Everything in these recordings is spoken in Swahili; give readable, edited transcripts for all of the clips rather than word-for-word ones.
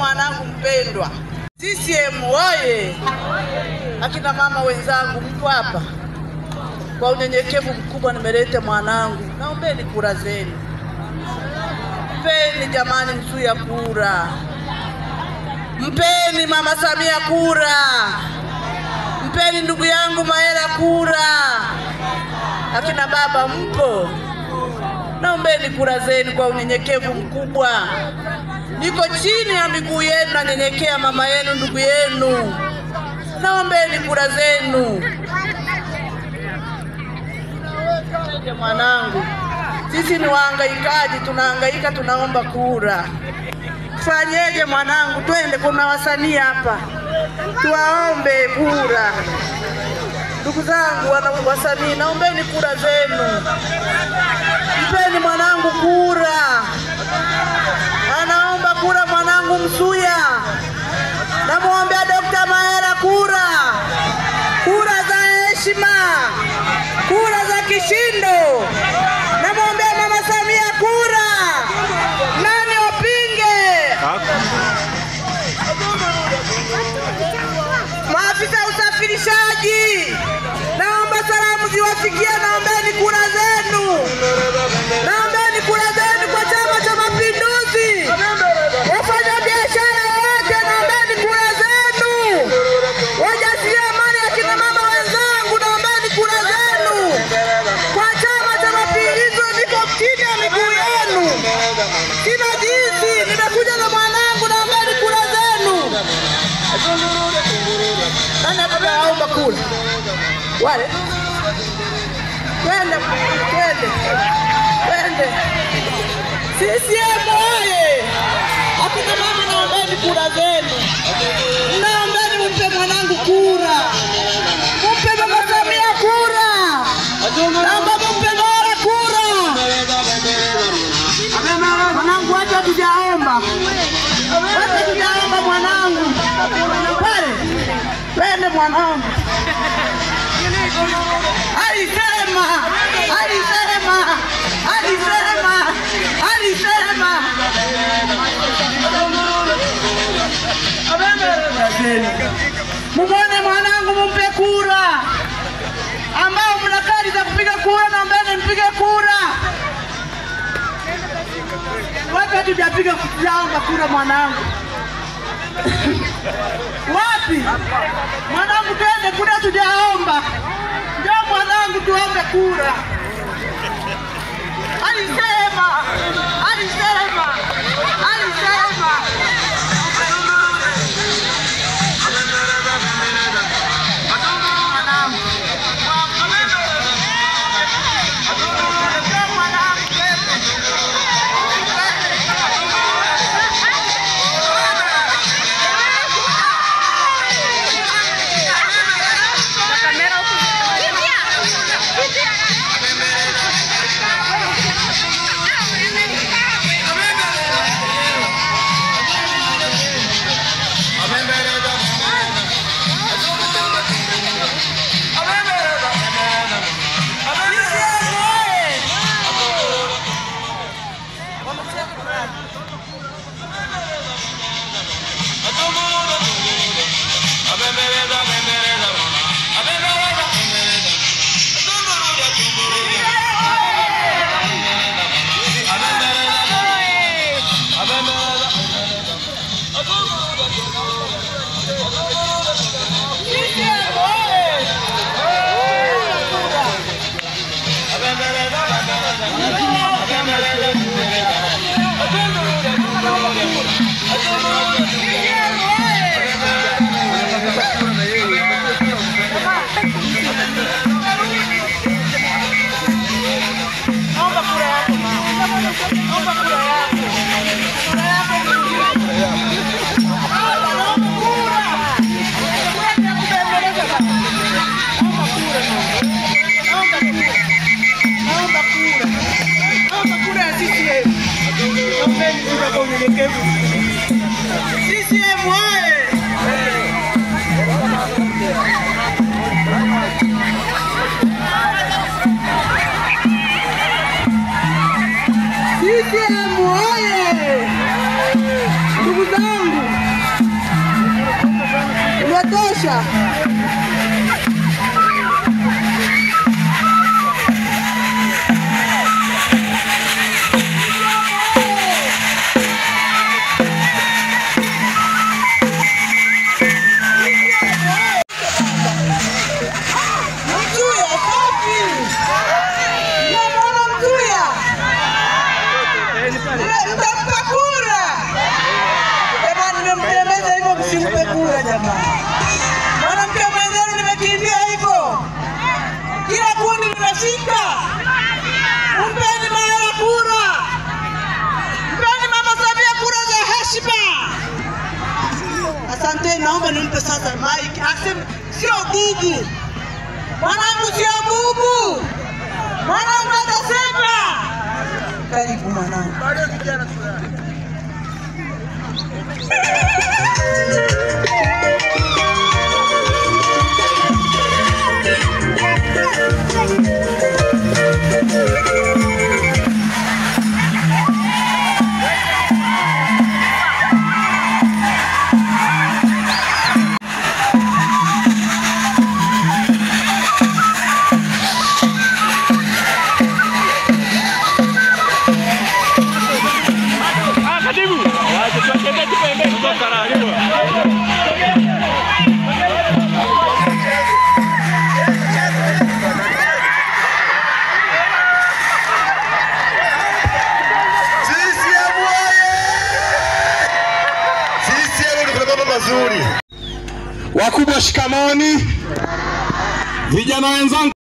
mwanangu mpendwa. CCM oye! Akina mama wenzangu mko hapa. Kwa unyenyekevu mkubwa nimeleta mwanangu. Naombeni kura zenu. Mpeni jamani Msuya kura. Mpeni Mama Samia kura. Mpeni ndugu yangu Mahela kura. Akina baba mpo. Naombeni kura zenu kwa unyenyekevu mkubwa. Niko chini ya miguu yenu na nyenyekea mama yenu ndugu yenu. Naombeni kura zenu. Mwanangu, sisi ni wahangaikaji, tunahangaika tunaomba kura. Fanyeje mwanangu, twende kuna wasanii hapa. Tuwaombe kura. Ndugu zangu wasanii, naombeni kura zenu. Mpeni mwanangu kura. Anaomba kura mwanangu Msuya. Namuombea Dr. Mahela kura. Kura za heshima. Kura za kishindo. Namuombea Mama Samia kura. Nani wapinge? Maafisa usafirishaji, naomba salamu ziwafikie. Naombeni kura zenu. Naombeni kura zenu kwa Chama cha Mapinduzi. Wafanya biashara wote, naombeni kura zenu. Wajasiriamali akina mama wenzangu, naombeni kura zenu. Kwa Chama cha Mapinduzi niko chini ya miguu yenu. Sina jinsi, nimekuja na mwanangu, naombeni kura zenu. Nani ataomba kura? Wale. Twende. CCM oye! Akina mama naombeni kura zenu. Naombeni mpe mwanangu kura. Mpe Mama Samia kura. Naomba mpe Mahela kura. Mwanangu wacha tujaomba. Wacha tujaomba mwanangu. Pale. Twende mwanangu. Alisema. Mumone mwanangu mumpe kura. Ambao mna kadi za kupiga kura, naombeni mpige kura. Wapi tujapiga kura mwanangu? Wapi? Mwanangu twende kura tujaomba. Njoo mwanangu tuombe kura. Alisema. CCM oye! CCM oye! Ndugu zangu, kutosha. Mwanamke mwenzenu nimekimbia hivyo. Kila kundi limefika. Mpeni Mayala kura. Mpeni Mama Samia kura za heshima. Asante, naomba nimpe sasa mic. Aseme sio bubu. Mwanangu sio bubu. Mwanangu atasema. Karibu mwanangu. Bado kijana tu. Wakubwa shikamoni, vijana wenzangu.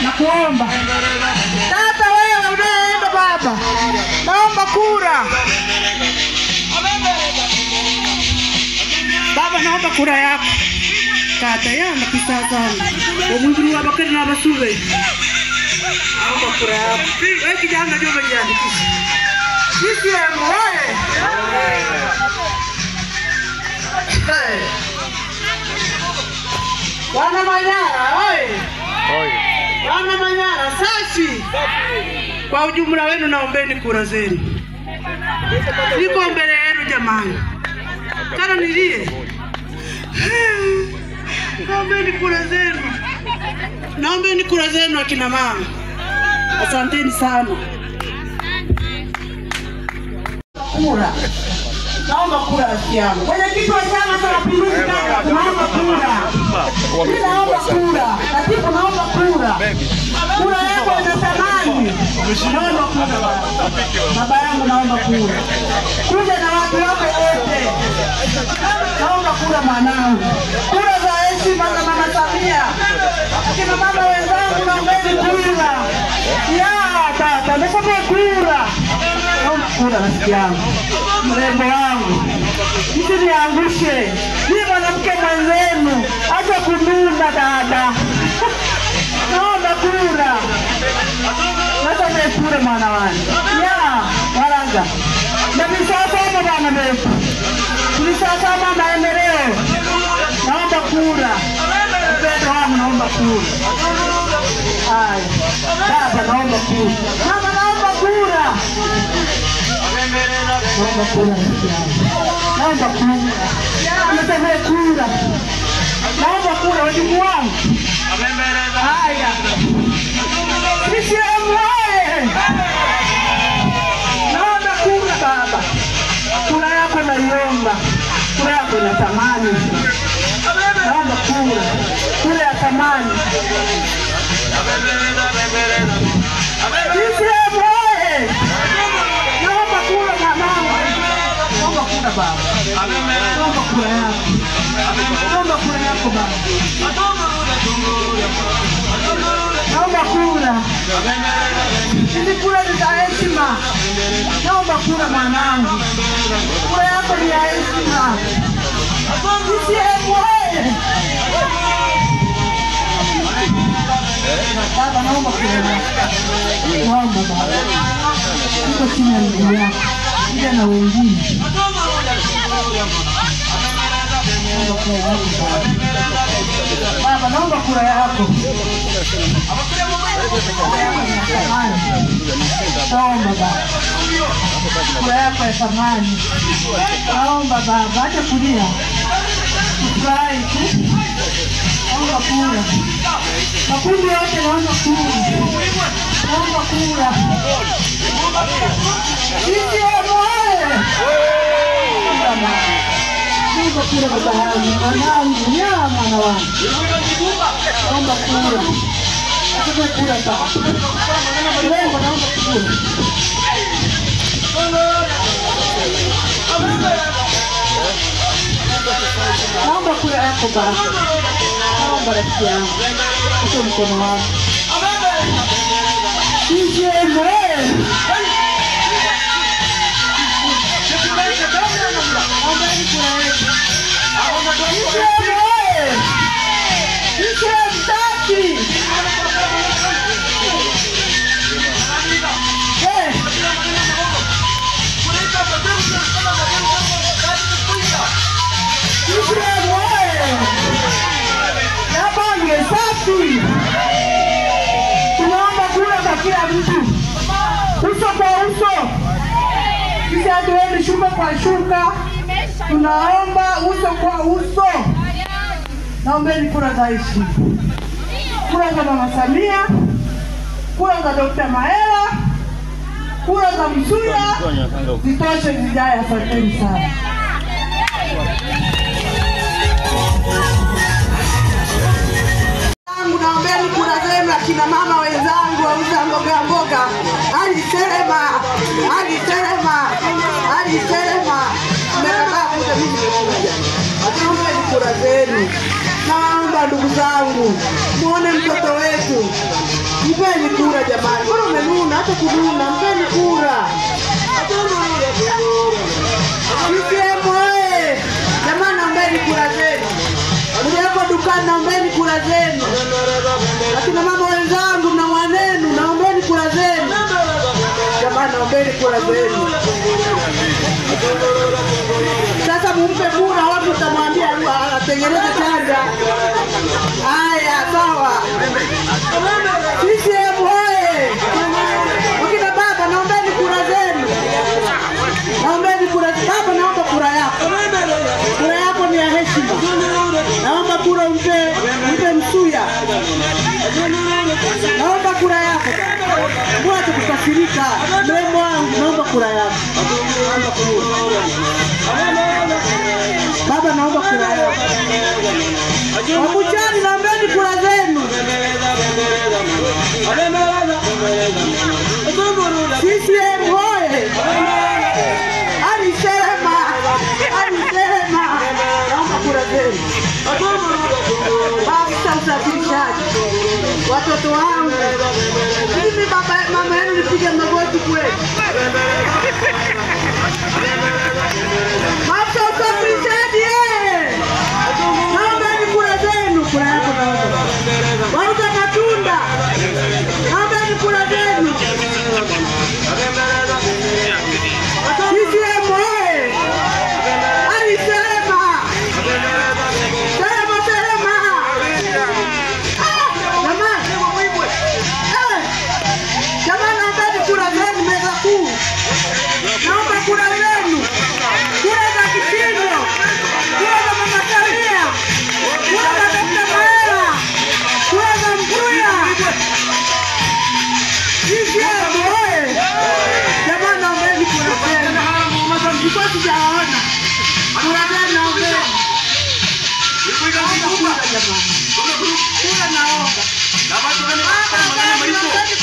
Nakuomba tata, wewe unaenda baba, naomba kura baba, naomba kura yako tata. Yana pisa sana omwinguru wabakari n'abasube, naomba kura yako wewe kijana, ndio umejiandikisha. Sisi wewe wana Manyara wana Manyara safi. Kwa ujumla wenu naombeni kura zenu. Niko mbele yenu jamani. Kana nilie. Naombeni kura zenu. Naombeni kura zenu akina mama. Asanteni sana. Kura. Naomba kura rafiki yangu. Mwenyekiti wa Chama cha Mapinduzi kaka, naomba kura. Mimi naomba kura. Katibu naomba kura. Kura yako ina thamani. Naomba kura. Baba yangu naomba kura. Kuja na watu wako wote. Naomba kura mwanangu. Kura za heshima za Mama Samia. Kina mama wenzangu naombeni kura. Ya tata, nasema kura. Naomba kura rafiki yangu. Mrembo wangu. Msiniangushe. Ni mwanamke mwenzenu. Acha kununa dada. Naomba kura. Nasema kura mwana wangu. Ya, waraga. Na misasama bana wetu. Tulisasama maendeleo. Naomba kura. Mpendo wangu naomba kura. Haya. Baba naomba kura. Mama naomba kura. Naomba kura. Naomba kura. Nasema kura. Naomba kura wajibu wangu. Haya. Sisi amwae. Naomba kura baba. Kura yako naiomba. Kura yako ina thamani. Naomba kura. Kura ya thamani. Sisi amwae. Naomba kura mwanangu. Naomba kura baba. Naomba kura yako. Naomba kura yako baba. Naomba kura. Hizi kura ni za heshima. Naomba kura mwanangu. Kura yako ni ya heshima. Sisi mwae. Baba naomba kura. Naomba baba. Niko chini ya miguu yako. Kuja na wengine. Naomba kura yako baba. Baba naomba kura yako. Naomba baba. Kura yako ya thamani. Naomba baba. Acha kulia. Kufurahi tu. Naomba kura. Makundi yote naomba kura. Naomba kura. Sisi mwae. Naomba kura baba yangu. Mwanangu. Ya mwana wangu. Naomba kura. Naomba kura baba. Naomba kura. Naomba kura yako baba. Naomba rafiki yangu. Kwa mkono wako. Sisi mwae. Tunaomba kura kwa kila mtu. Uso kwa uso. Sisi hatuendi shuka kwa shuka. Tunaomba uso kwa uso. Naombeni kura za heshima. Kura za Mama Samia. Kura za Dr. Maela. Kura za Msuya. Zitoshe zijaye. Asanteni sana. Naombeni kura zenu akina mama wenzangu wauza mboga mboga. Alisema. Mmekataa kuja mimi nimekuja. Naombeni kura zenu. Naomba ndugu zangu, muone mtoto wetu. Mpeni kura jamani. Mbona umenuna hata kununa? Mpeni kura. Msiemwe. Jamani naombeni kura zenu. Mlioko dukani naombeni kura zenu. Lakini mama wenzangu na wanenu naombeni kura zenu. Jamani naombeni kura zenu. Sasa mumpe kura watu utamwambia atengeneze chanja. Haya sawa. Sisi mwoe. Wakina baba naombeni kura zenu. Naombeni kura zenu. Baba naomba kura yako. Kura yako ni ya heshima. Naomba kura mpe Msuya. Naomba kura yako. Mwache kukasirika. Mrembo wangu, naomba kura yako. Baba, naomba kura yako. Wabuchani, naombeni kura zenu. CCM hoye. Alisema. Naomba kura zenu. Baba, usafirishaji. Watoto wangu. Mimi mama yenu nipige magoti kweli. Baba, usafirishaji. Naomba ni kura zenu. Kura yako naomba. Wauza matunda. Naomba ni kura zenu. CCM hoye. Alisema. Jamani, naombeni kura zenu meza kuu. Naomba kura zenu. Kura za kishindo. Kura za Mama Samia. Kura za Dr. Maela. Kura za Mkuya. CCM hoye. Jamani, naombeni kura zenu. Mlikuwa sijaona. Kura zenu naombeni. Kura naomba.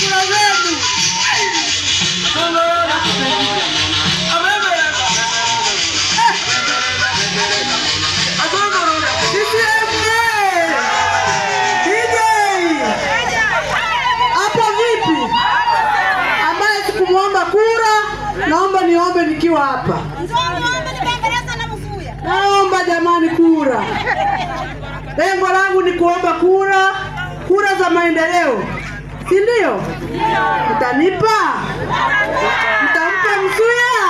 Kura zenu. Hapo vipi? Ambaye sikumuomba kura, naomba niombe nikiwa hapa. Naomba jamani kura. Lengo langu ni kuomba kura za maendeleo. Si ndio? Mtanipa? Mtampa Msuya?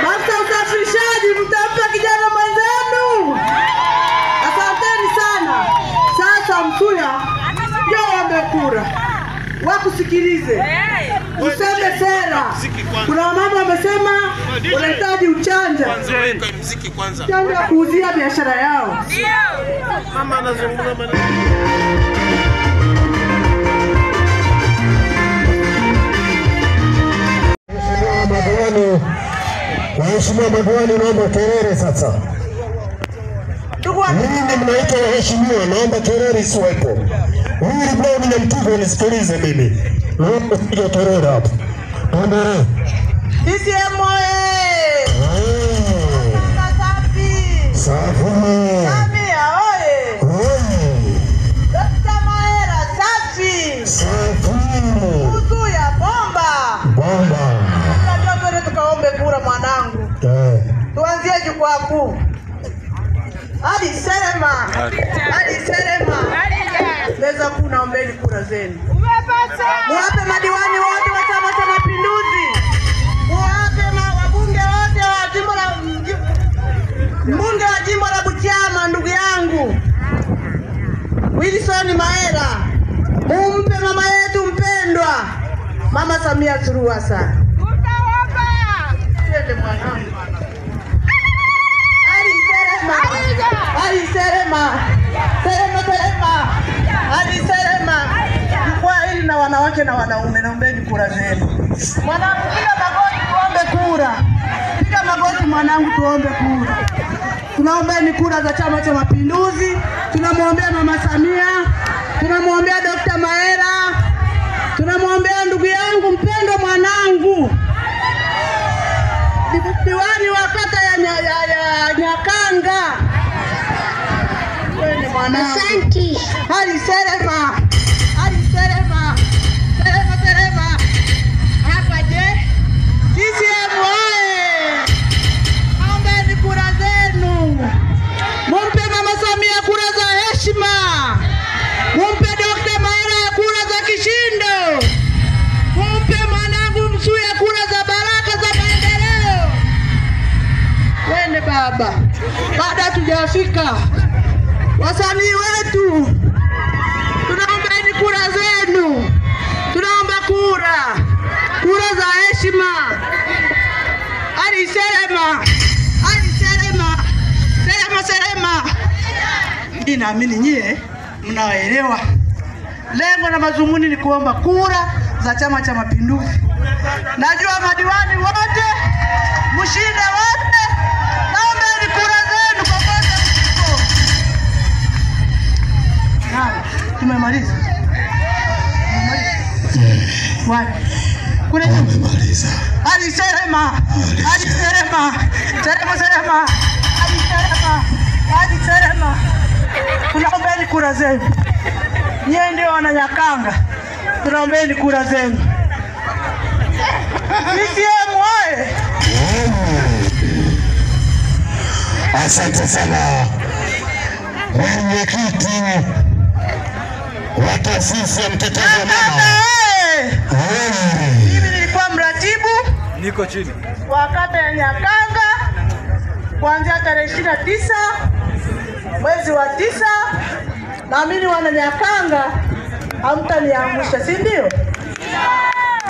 Basta usafirishaji mtampa kijana mwenzenu? Asanteni sana. Sasa Msuya, njoo ombe kura. Wakusikilize. Useme sera. Kuna mama wamesema wanahitaji uchanja. Uchanja kuuzia biashara yao. Mama anazungumza maneno. Waheshimiwa madiwani, naomba kelele sasa. Mimi mnaitwa waheshimiwa, naomba kelele isiwepo. Huyu Brown na Mtigo nisikilize mimi. Naomba piga kelele hapo. Endelee. CCM oye! Safi. Samia oye! Dr. Maela safi. Msuya bomba. Ndio tukaombe kura mwanangu. Tuanzie jukwaa kuu. Alisema. Meza kuu, naombeni kura zenu. Muwape madiwani wote wa Chama cha Mapinduzi. Muwape wabunge wote wa jimbo la mbunge wa jimbo la Butiama, ndugu yangu Wilson Maela. Mumpe mama yetu mpendwa Mama Samia Suluhu Hassan. Twende mwanangu. Alisema. Kwa hili na wanawake na wanaume, naombeni kura zenu. Mwanangu, piga magoti tuombe kura. Piga magoti mwanangu, tuombe kura. Tunaombeni kura za Chama cha Mapinduzi. Tunamwombea Mama Samia. Tunamwombea Dr. Maela. Tunamwombea ndugu yangu mpendwa mwanangu diwani wa kata ya Nyakanga. Wewe mwanangu. Asante. Alisema. Hapa je? CCM oye! Naombeni kura zenu. Mumpe Mama Samia kura za heshima. Mumpe Dr. Maela kura za kishindo. Mumpe mwanangu Msuya kura za baraka za maendeleo. Wende baba. Baada tujafika. Wasanii wetu, tunaombeni kura zenu. Tunaomba kura za heshima. Alisema. Mimi naamini nyie mnaelewa. Lengo na mazumuni ni kuomba kura za Chama cha Mapinduzi. Najua madiwani wote, mshinde wote, naombeni kura zenu popote mlipo. Tumemaliza. Wapi? Kule tumemaliza. Alisema. Tunaombeni kura zenu. Nyie ndio wananyakanga. Tunaombeni kura zenu. CCM oye! Asante sana mwenyekiti wa taasisi ya Mtetezi wa Mama. Mimi nilikuwa mratibu niko chini wa kata ya Nyakanga kuanzia tarehe 29 mwezi wa 9. Naamini wana Nyakanga hamtaniangusha, si ndio?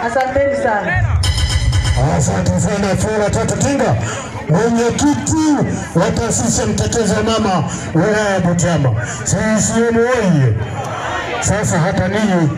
Asanteni sana. Asante sana Flora Tatu Tinga, mwenyekiti wa taasisi ya Mtetezi wa Mama wilaya ya Butiama. CCM oye! Sasa hata ninyi